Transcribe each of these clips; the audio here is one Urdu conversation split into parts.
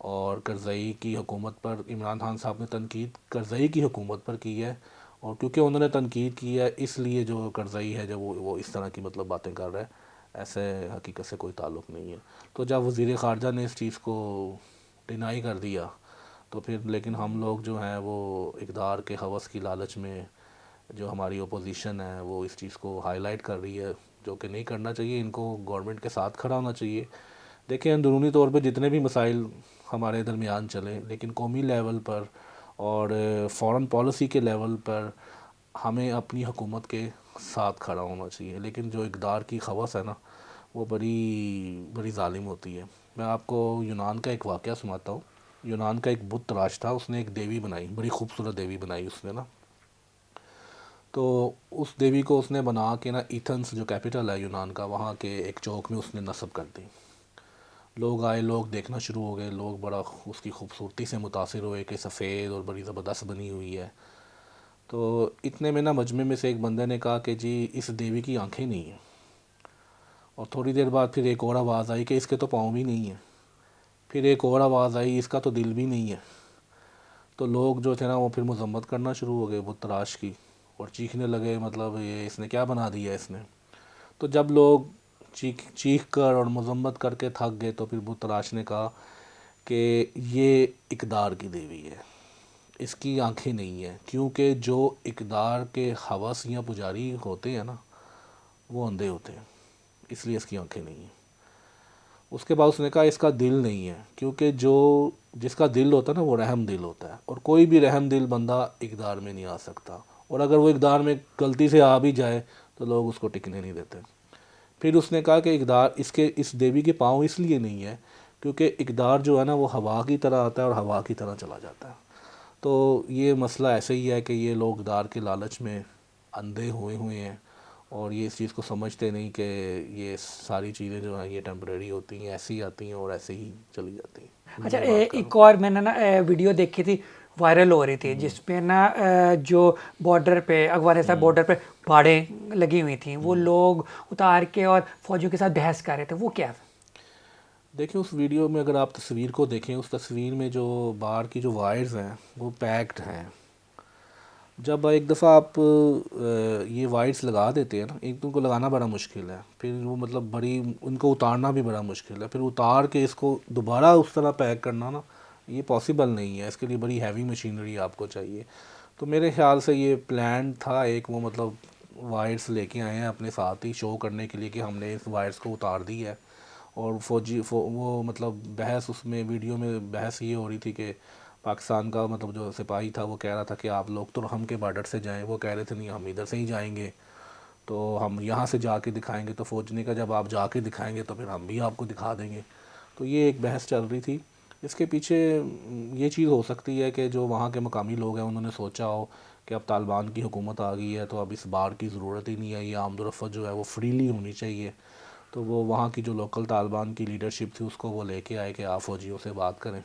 اور کرزئی کی حکومت پر عمران خان صاحب نے تنقید کرزئی کی حکومت پر کی ہے، اور کیونکہ انہوں نے تنقید کی ہے اس لیے جو کرزئی ہے جو وہ اس طرح کی مطلب باتیں کر رہا ہے، ایسے حقیقت سے کوئی تعلق نہیں ہے۔ تو جب وزیر خارجہ نے اس چیز کو ڈینائی کر دیا تو پھر لیکن ہم لوگ جو ہیں وہ اقدار کے ہوس کی لالچ میں، جو ہماری اپوزیشن ہے وہ اس چیز کو ہائی لائٹ کر رہی ہے، جو کہ نہیں کرنا چاہیے، ان کو گورنمنٹ کے ساتھ کھڑا ہونا چاہیے۔ دیکھیں اندرونی طور پہ جتنے بھی مسائل ہمارے درمیان چلیں، لیکن قومی لیول پر اور فورن پالیسی کے لیول پر ہمیں اپنی حکومت کے ساتھ کھڑا ہونا چاہیے، لیکن جو اقدار کی خواص ہے نا وہ بڑی بڑی ظالم ہوتی ہے۔ میں آپ کو یونان کا ایک واقعہ سناتا ہوں۔ یونان کا ایک بت تراش تھا، اس نے ایک دیوی بنائی، بڑی خوبصورت دیوی بنائی اس نے نا۔ تو اس دیوی کو اس نے بنا کے نا ایتھنس جو کیپٹل ہے یونان کا، وہاں کے ایک چوک میں اس نے نصب کر دی۔ لوگ آئے، لوگ دیکھنا شروع ہو گئے، لوگ بڑا اس کی خوبصورتی سے متاثر ہوئے کہ سفید اور بڑی زبردست بنی ہوئی ہے۔ تو اتنے میں نا مجمع میں سے ایک بندے نے کہا کہ جی اس دیوی کی آنکھیں نہیں ہیں، اور تھوڑی دیر بعد پھر ایک اور آواز آئی کہ اس کے تو پاؤں بھی نہیں ہیں، پھر ایک اور آواز آئی اس کا تو دل بھی نہیں ہے۔ تو لوگ جو تھے نا وہ پھر مذمت کرنا شروع ہو گئے بت تراش کی، اور چیخنے لگے، مطلب یہ اس نے کیا بنا دیا اس نے۔ تو جب لوگ چیخ کر اور مذمت کر کے تھک گئے تو پھر بت تراش نے کہا کہ یہ اقدار کی دیوی ہے، اس کی آنکھیں نہیں ہیں، کیونکہ جو اقدار کے خواص یا پجاری ہوتے ہیں نا وہ اندھے ہوتے ہیں، اس لیے اس کی آنکھیں نہیں ہیں۔ اس کے بعد اس نے کہا اس کا دل نہیں ہے، کیونکہ جس کا دل ہوتا ہے نا وہ رحم دل ہوتا ہے، اور کوئی بھی رحم دل بندہ اقدار میں نہیں آ سکتا، اور اگر وہ اقدار میں غلطی سے آ بھی جائے تو لوگ اس کو ٹکنے نہیں دیتے۔ پھر اس نے کہا کہ اقدار اس دیوی کے پاؤں اس لیے نہیں ہے کیونکہ اقدار جو ہے نا وہ ہوا کی طرح آتا ہے اور ہوا کی طرح چلا جاتا ہے۔ تو یہ مسئلہ ایسے ہی ہے کہ یہ لوگ اقدار کے لالچ میں اندھے ہوئے ہیں، اور یہ اس چیز کو سمجھتے نہیں کہ یہ ساری چیزیں جو ہیں یہ ٹیمپریری ہوتی ہیں، ایسے ہی آتی ہیں اور ایسے ہی چلی جاتی ہیں۔ اچھا، یہ بات کر رہا ایک اور میں نے نا ویڈیو دیکھی تھی، وائرل ہو رہی تھی، جس پہ نا جو بارڈر پہ افغانستان بارڈر پہ باڑیں لگی ہوئی تھیں، وہ لوگ اتار کے اور فوجیوں کے ساتھ بحث کر رہے تھے، وہ کیا تھا؟ دیکھیں اس ویڈیو میں اگر آپ تصویر کو دیکھیں، اس تصویر میں جو باہر کی جو وائرز ہیں وہ پیکڈ ہیں۔ جب ایک دفعہ آپ یہ وائرس لگا دیتے ہیں نا، ایک تو ان کو لگانا بڑا مشکل ہے، پھر وہ مطلب بڑی ان کو اتارنا بھی بڑا مشکل ہے، پھر اتار کے اس کو دوبارہ اس طرح پیک کرنا نا یہ پاسبل نہیں ہے، اس کے لیے بڑی ہیوی مشینری آپ کو چاہیے۔ تو میرے خیال سے یہ پلان تھا ایک، وہ مطلب وائرس لے کے آئے ہیں اپنے ساتھ ہی شو کرنے کے لیے کہ ہم نے اس وائرس کو اتار دی ہے، اور وہ مطلب بحث اس میں ویڈیو میں بحث یہ ہو رہی تھی کہ پاکستان کا مطلب جو سپاہی تھا وہ کہہ رہا تھا کہ آپ لوگ تو ہم کے بارڈر سے جائیں، وہ کہہ رہے تھے نہیں ہم ادھر سے ہی جائیں گے، تو ہم یہاں سے جا کے دکھائیں گے، تو فوج نے کہا جب آپ جا کے دکھائیں گے تو پھر ہم بھی آپ کو دکھا دیں گے۔ تو یہ ایک بحث چل رہی تھی۔ اس کے پیچھے یہ چیز ہو سکتی ہے کہ جو وہاں کے مقامی لوگ ہیں انہوں نے سوچا ہو کہ اب طالبان کی حکومت آ گئی ہے تو اب اس بار کی ضرورت ہی نہیں ہے، یہ آمد و رفت جو ہے وہ فریلی ہونی چاہیے، تو وہ وہاں کی جو لوکل طالبان کی لیڈرشپ تھی اس کو وہ لے کے آئے کہ آپ فوجیوں سے بات کریں،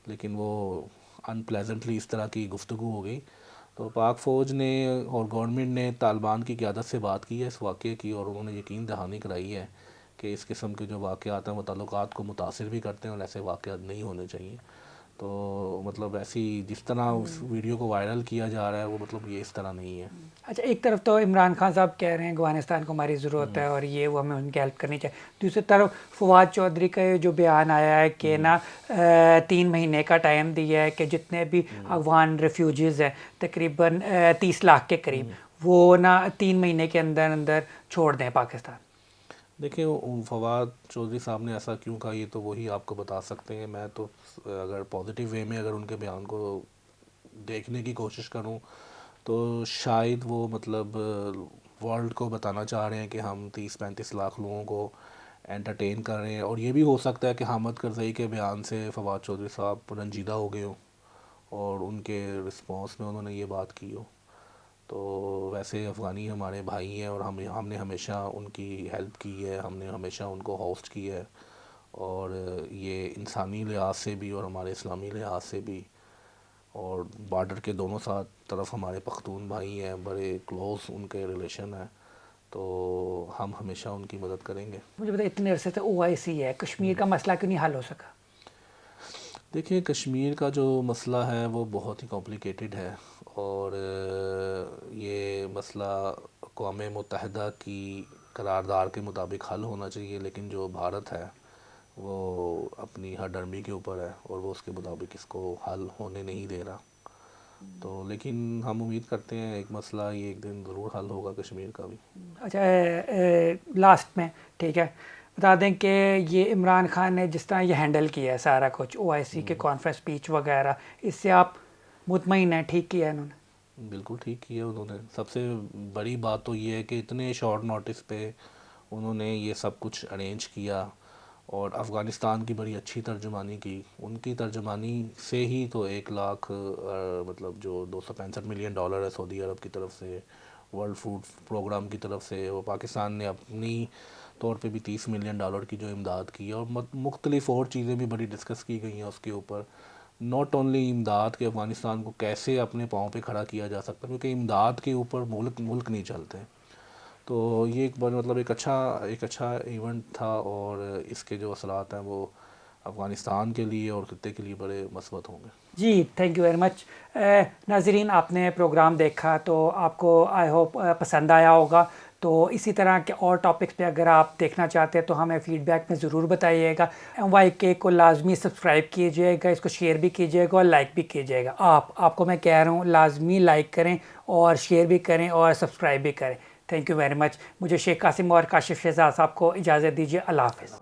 لیکن وہ ان پلیزنٹلی اس طرح کی گفتگو ہو گئی۔ تو پاک فوج نے اور گورنمنٹ نے طالبان کی قیادت سے بات کی ہے اس واقعے کی، اور انہوں نے یقین دہانی کرائی ہے کہ اس قسم کے جو واقعات ہیں وہ تعلقات کو متاثر بھی کرتے ہیں اور ایسے واقعات نہیں ہونے چاہیے۔ تو مطلب ایسی جس طرح اس ویڈیو کو وائرل کیا جا رہا ہے وہ مطلب یہ اس طرح نہیں ہے۔ اچھا، ایک طرف تو عمران خان صاحب کہہ رہے ہیں افغانستان کو ہماری ضرورت ہے اور یہ وہ ہمیں ان کی ہیلپ کرنی چاہیے، دوسری طرف فواد چودھری کا جو بیان آیا ہے کہ نا 3 مہینے کا ٹائم دیا ہے کہ جتنے بھی افغان ریفیوجیز ہیں تقریباً 30 لاکھ کے قریب وہ نا 3 مہینے کے اندر اندر چھوڑ دیں پاکستان۔ دیکھیں فواد چودھری صاحب نے ایسا کیوں کہا یہ تو وہی آپ کو بتا سکتے ہیں، میں تو اگر پازیٹیو وے میں اگر ان کے بیان کو دیکھنے کی کوشش کروں تو شاید وہ مطلب ورلڈ کو بتانا چاہ رہے ہیں کہ ہم 30-35 لاکھ لوگوں کو انٹرٹین کر رہے ہیں، اور یہ بھی ہو سکتا ہے کہ حامد کرزئی کے بیان سے فواد چودھری صاحب رنجیدہ ہو گئے ہوں اور ان کے رسپانس میں انہوں نے یہ بات کی ہو۔ تو ویسے افغانی ہمارے بھائی ہیں اور ہم نے ہمیشہ ان کی ہیلپ کی ہے، ہم نے ہمیشہ ان کو ہوسٹ کی ہے، اور یہ انسانی لحاظ سے بھی اور ہمارے اسلامی لحاظ سے بھی، اور بارڈر کے دونوں ساتھ طرف ہمارے پختون بھائی ہیں، بڑے کلوز ان کے ریلیشن ہیں، تو ہم ہمیشہ ان کی مدد کریں گے۔ مجھے بتا اتنے عرصے سے OIC ہے، کشمیر کا مسئلہ کیوں نہیں حل ہو سکا؟ دیکھیں کشمیر کا جو مسئلہ ہے وہ بہت ہی کمپلیکیٹڈ ہے، اور یہ مسئلہ اقوام متحدہ کی قرارداد کے مطابق حل ہونا چاہیے، لیکن جو بھارت ہے وہ اپنی ہر ڈرمی کے اوپر ہے اور وہ اس کے مطابق اس کو حل ہونے نہیں دے رہا. تو لیکن ہم امید کرتے ہیں ایک مسئلہ یہ ایک دن ضرور حل ہوگا کشمیر کا بھی. اچھا لاسٹ میں ٹھیک ہے بتا دیں کہ یہ عمران خان نے جس طرح یہ ہینڈل کیا ہے سارا کچھ OIC کے کانفرنس اسپیچ وغیرہ، اس سے آپ مطمئن ہیں ٹھیک کیا ہے انہوں نے؟ بالکل ٹھیک کیا انہوں نے. سب سے بڑی بات تو یہ ہے کہ اتنے شارٹ نوٹس پہ انہوں نے یہ سب کچھ ارینج کیا اور افغانستان کی بڑی اچھی ترجمانی کی. ان کی ترجمانی سے ہی تو 1 لاکھ مطلب جو $265 ملین ہے سعودی عرب کی طرف سے، ورلڈ فوڈ پروگرام کی طرف سے، اور پاکستان نے اپنی طور پہ بھی $30 ملین کی جو امداد کی، اور مختلف اور چیزیں بھی بڑی ڈسکس کی گئی ہیں اس کے اوپر. ناٹ اونلی امداد کے افغانستان کو کیسے اپنے پاؤں پہ کھڑا کیا جا سکتا ہے، کیونکہ امداد کے اوپر ملک نہیں چلتے. تو یہ مطلب ایک اچھا ایونٹ تھا، اور اس کے جو اثرات ہیں وہ افغانستان کے لیے اور خطے کے لیے بڑے مثبت ہوں گے. جی تھینک یو ویری مچ. ناظرین آپ نے پروگرام دیکھا تو آپ کو آئی ہوپ پسند آیا ہوگا. تو اسی طرح کے اور ٹاپکس پہ اگر آپ دیکھنا چاہتے ہیں تو ہمیں فیڈ بیک میں ضرور بتائیے گا. MYK کو لازمی سبسکرائب کیجیے گا، اس کو شیئر بھی کیجیے گا اور لائک بھی کیجیے گا. آپ کو میں کہہ رہا ہوں لازمی لائک کریں اور شیئر بھی کریں اور سبسکرائب بھی کریں. Thank you very much. مجھے شیخ قاسم اور کاشف شہزاد صاحب کو اجازت دیجیے. اللہ حافظ.